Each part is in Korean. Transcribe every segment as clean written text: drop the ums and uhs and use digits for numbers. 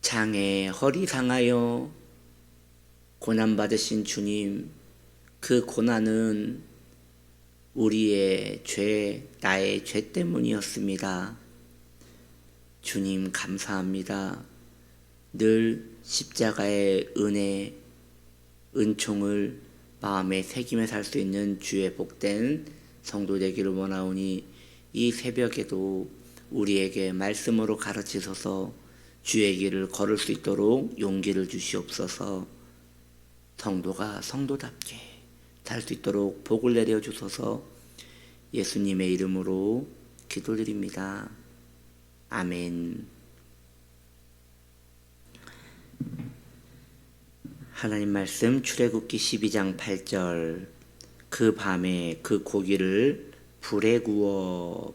장애 허리 상하여 고난받으신 주님, 그 고난은 우리의 죄, 나의 죄 때문이었습니다. 주님 감사합니다. 늘 십자가의 은혜, 은총을 마음에 새기며 살 수 있는 주의 복된 성도 되기를 원하오니 이 새벽에도 우리에게 말씀으로 가르치소서. 주의 길을 걸을 수 있도록 용기를 주시옵소서. 성도가 성도답게 살 수 있도록 복을 내려 주소서. 예수님의 이름으로 기도드립니다. 아멘. 하나님 말씀 출애굽기 12장 8절. 그 밤에 그 고기를 불에 구워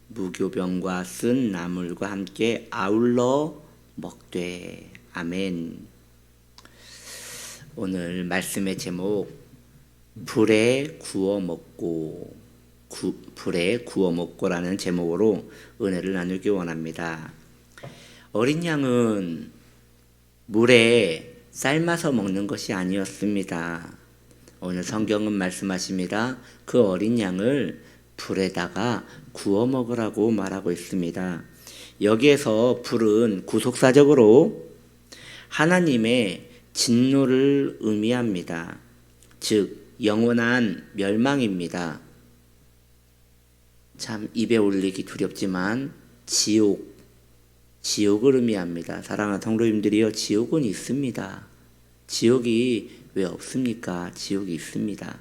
무교병과 쓴 나물과 함께 아울러 먹되. 아멘. 오늘 말씀의 제목, 불에 구워 먹고라는 제목으로 은혜를 나누기 원합니다. 어린 양은 물에 삶아서 먹는 것이 아니었습니다. 오늘 성경은 말씀하십니다. 그 어린 양을 불에다가 구워 먹으라고 말하고 있습니다. 여기에서 불은 구속사적으로 하나님의 진노를 의미합니다. 즉 영원한 멸망입니다. 참 입에 올리기 두렵지만 지옥을 의미합니다. 사랑하는 성도님들이여, 지옥은 있습니다. 지옥이 왜 없습니까? 지옥이 있습니다.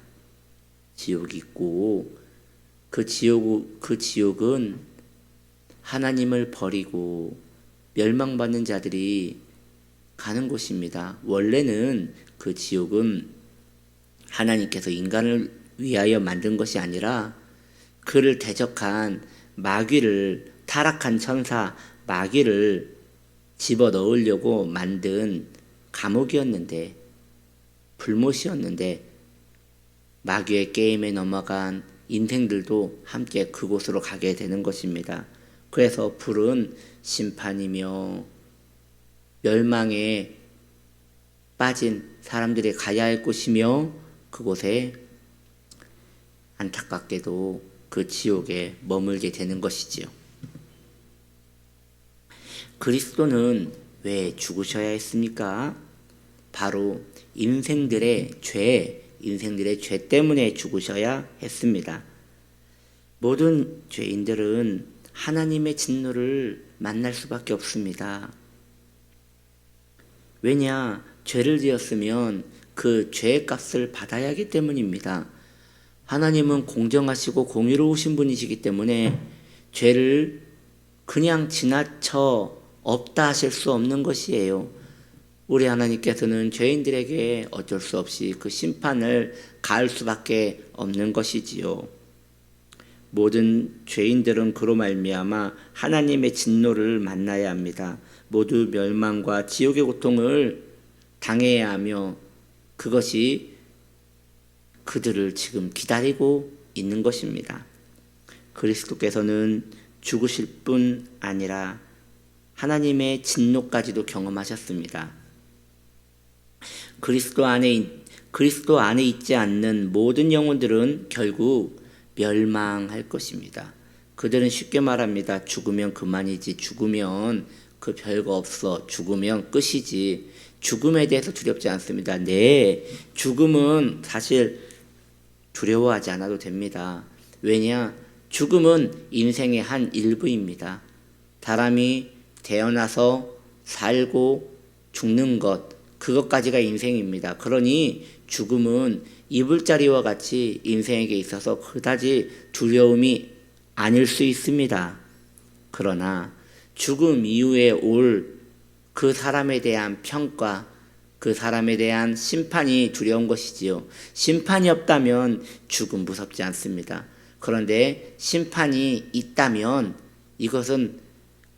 지옥이 있고 그 지옥은 하나님을 버리고 멸망받는 자들이 가는 곳입니다. 원래는 그 지옥은 하나님께서 인간을 위하여 만든 것이 아니라 그를 대적한 마귀를, 타락한 천사 마귀를 집어넣으려고 만든 감옥이었는데, 불못이었는데 마귀의 게임에 넘어간 인생들도 함께 그곳으로 가게 되는 것입니다. 그래서 불은 심판이며 멸망에 빠진 사람들이 가야 할 곳이며, 그곳에 안타깝게도 그 지옥에 머물게 되는 것이지요. 그리스도는 왜 죽으셔야 했습니까? 바로 인생들의 죄 때문에 죽으셔야 했습니다. 모든 죄인들은 하나님의 진노를 만날 수밖에 없습니다. 왜냐? 죄를 지었으면 그 죄의 값을 받아야 하기 때문입니다. 하나님은 공정하시고 공의로우신 분이시기 때문에 죄를 그냥 지나쳐 없다 하실 수 없는 것이에요. 우리 하나님께서는 죄인들에게 어쩔 수 없이 그 심판을 가할 수밖에 없는 것이지요. 모든 죄인들은 그로 말미암아 하나님의 진노를 만나야 합니다. 모두 멸망과 지옥의 고통을 당해야 하며, 그것이 그들을 지금 기다리고 있는 것입니다. 그리스도께서는 죽으실 뿐 아니라 하나님의 진노까지도 경험하셨습니다. 그리스도 안에 있지 않는 모든 영혼들은 결국 멸망할 것입니다. 그들은 쉽게 말합니다. 죽으면 그만이지, 죽으면 그 별거 없어, 죽으면 끝이지. 죽음에 대해서 두렵지 않습니다. 네, 죽음은 사실 두려워하지 않아도 됩니다. 왜냐? 죽음은 인생의 한 일부입니다. 사람이 태어나서 살고 죽는 것, 그것까지가 인생입니다. 그러니 죽음은 이불자리와 같이 인생에게 있어서 그다지 두려움이 아닐 수 있습니다. 그러나 죽음 이후에 올 그 사람에 대한 평가, 그 사람에 대한 심판이 두려운 것이지요. 심판이 없다면 죽음 무섭지 않습니다. 그런데 심판이 있다면 이것은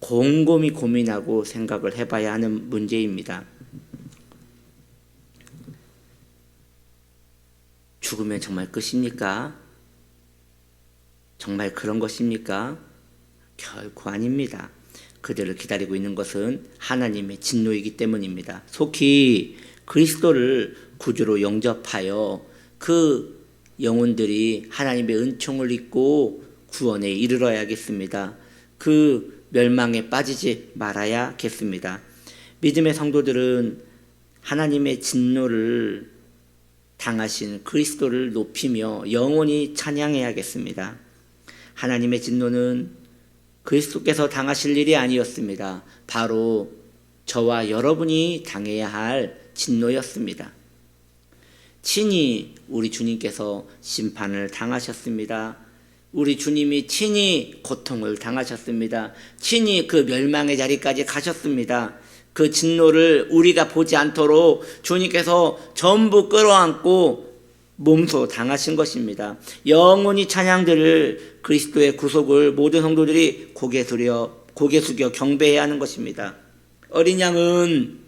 곰곰이 고민하고 생각을 해봐야 하는 문제입니다. 죽으면 정말 끝입니까? 정말 그런 것입니까? 결코 아닙니다. 그들을 기다리고 있는 것은 하나님의 진노이기 때문입니다. 속히 그리스도를 구주로 영접하여 그 영혼들이 하나님의 은총을 입고 구원에 이르러야겠습니다. 그 멸망에 빠지지 말아야겠습니다. 믿음의 성도들은 하나님의 진노를 당하신 그리스도를 높이며 영원히 찬양해야겠습니다. 하나님의 진노는 그리스도께서 당하실 일이 아니었습니다. 바로 저와 여러분이 당해야 할 진노였습니다. 친히 우리 주님께서 심판을 당하셨습니다. 우리 주님이 친히 고통을 당하셨습니다. 친히 그 멸망의 자리까지 가셨습니다. 그 진노를 우리가 보지 않도록 주님께서 전부 끌어안고 몸소 당하신 것입니다. 영원히 찬양들을 그리스도의 구속을 모든 성도들이 고개 숙여 경배해야 하는 것입니다. 어린 양은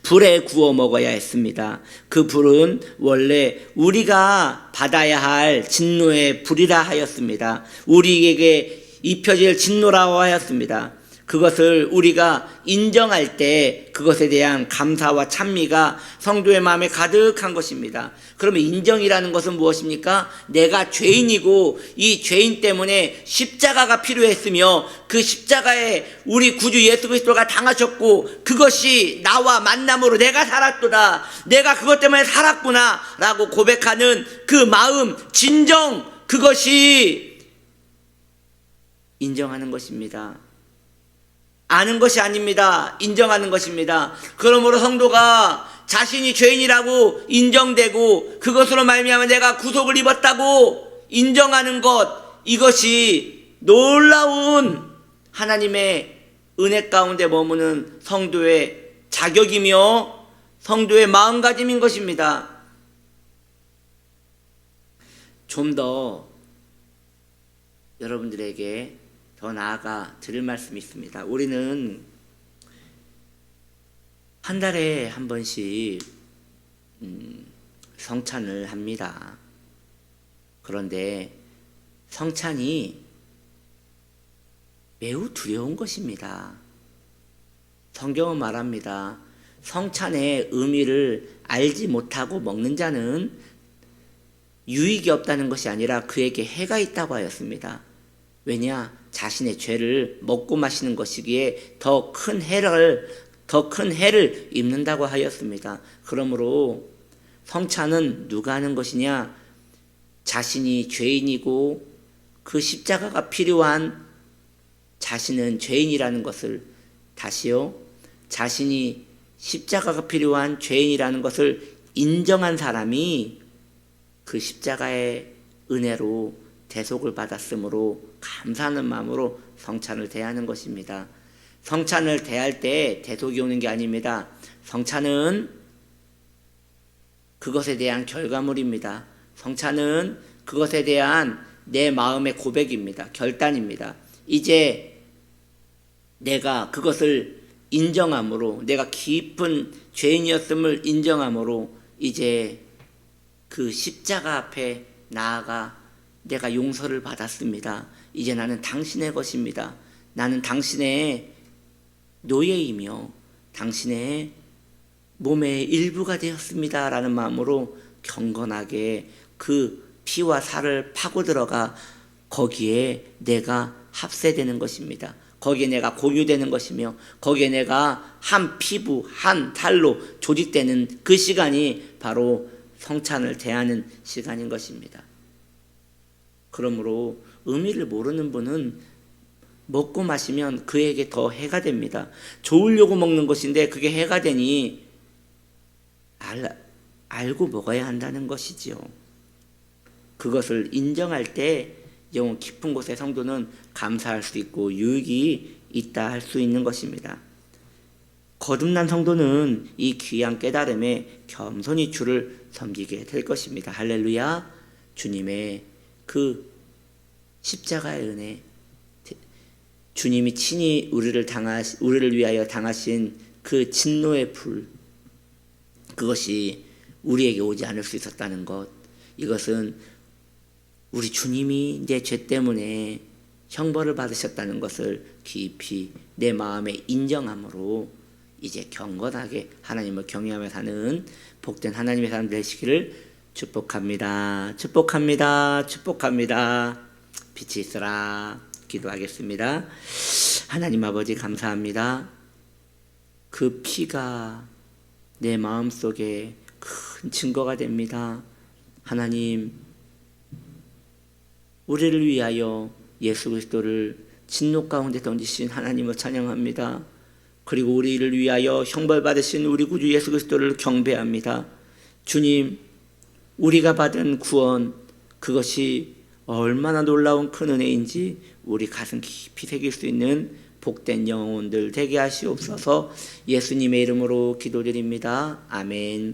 불에 구워 먹어야 했습니다. 그 불은 원래 우리가 받아야 할 진노의 불이라 하였습니다. 우리에게 입혀질 진노라고 하였습니다. 그것을 우리가 인정할 때 그것에 대한 감사와 찬미가 성도의 마음에 가득한 것입니다. 그러면 인정이라는 것은 무엇입니까? 내가 죄인이고 이 죄인 때문에 십자가가 필요했으며 그 십자가에 우리 구주 예수 그리스도가 당하셨고 그것이 나와 만남으로 내가 살았도다. 내가 그것 때문에 살았구나 라고 고백하는 그 마음, 진정, 그것이 인정하는 것입니다. 아는 것이 아닙니다. 인정하는 것입니다. 그러므로 성도가 자신이 죄인이라고 인정되고 그것으로 말미암아 내가 구속을 입었다고 인정하는 것, 이것이 놀라운 하나님의 은혜 가운데 머무는 성도의 자격이며 성도의 마음가짐인 것입니다. 좀 더 여러분들에게 더 나아가 드릴 말씀이 있습니다. 우리는 한 달에 한 번씩 성찬을 합니다. 그런데 성찬이 매우 두려운 것입니다. 성경은 말합니다. 성찬의 의미를 알지 못하고 먹는 자는 유익이 없다는 것이 아니라 그에게 해가 있다고 하였습니다. 왜냐? 자신의 죄를 먹고 마시는 것이기에 더 큰 해를 입는다고 하였습니다. 그러므로 성찬은 누가 하는 것이냐? 자신이 죄인이고 그 십자가가 필요한 자신은 죄인이라는 것을, 다시요, 자신이 십자가가 필요한 죄인이라는 것을 인정한 사람이 그 십자가의 은혜로 대속을 받았으므로 감사하는 마음으로 성찬을 대하는 것입니다. 성찬을 대할 때 대속이 오는 게 아닙니다. 성찬은 그것에 대한 결과물입니다. 성찬은 그것에 대한 내 마음의 고백입니다. 결단입니다. 이제 내가 그것을 인정함으로, 내가 깊은 죄인이었음을 인정함으로 이제 그 십자가 앞에 나아가 내가 용서를 받았습니다. 이제 나는 당신의 것입니다. 나는 당신의 노예이며 당신의 몸의 일부가 되었습니다. 라는 마음으로 경건하게 그 피와 살을 파고 들어가 거기에 내가 합세되는 것입니다. 거기에 내가 공유되는 것이며 거기에 내가 한 피부, 한 살로 조직되는 그 시간이 바로 성찬을 대하는 시간인 것입니다. 그러므로 의미를 모르는 분은 먹고 마시면 그에게 더 해가 됩니다. 좋으려고 먹는 것인데 그게 해가 되니 알고 먹어야 한다는 것이지요. 그것을 인정할 때 영혼 깊은 곳의 성도는 감사할 수 있고 유익이 있다 할 수 있는 것입니다. 거듭난 성도는 이 귀한 깨달음에 겸손히 주를 섬기게 될 것입니다. 할렐루야. 주님의 그 십자가의 은혜, 주님이 친히 우리를 위하여 당하신 그 진노의 불, 그것이 우리에게 오지 않을 수 있었다는 것, 이것은 우리 주님이 내 죄 때문에 형벌을 받으셨다는 것을 깊이 내 마음에 인정함으로 이제 경건하게 하나님을 경외하며 사는 복된 하나님의 사람 되시기를 축복합니다. 축복합니다. 축복합니다. 빛이 있어라. 기도하겠습니다. 하나님 아버지 감사합니다. 그 피가 내 마음속에 큰 증거가 됩니다. 하나님, 우리를 위하여 예수 그리스도를 진노 가운데 던지신 하나님을 찬양합니다. 그리고 우리를 위하여 형벌 받으신 우리 구주 예수 그리스도를 경배합니다. 주님, 우리가 받은 구원, 그것이 얼마나 놀라운 큰 은혜인지 우리 가슴 깊이 새길 수 있는 복된 영혼들 되게 하시옵소서. 예수님의 이름으로 기도드립니다. 아멘.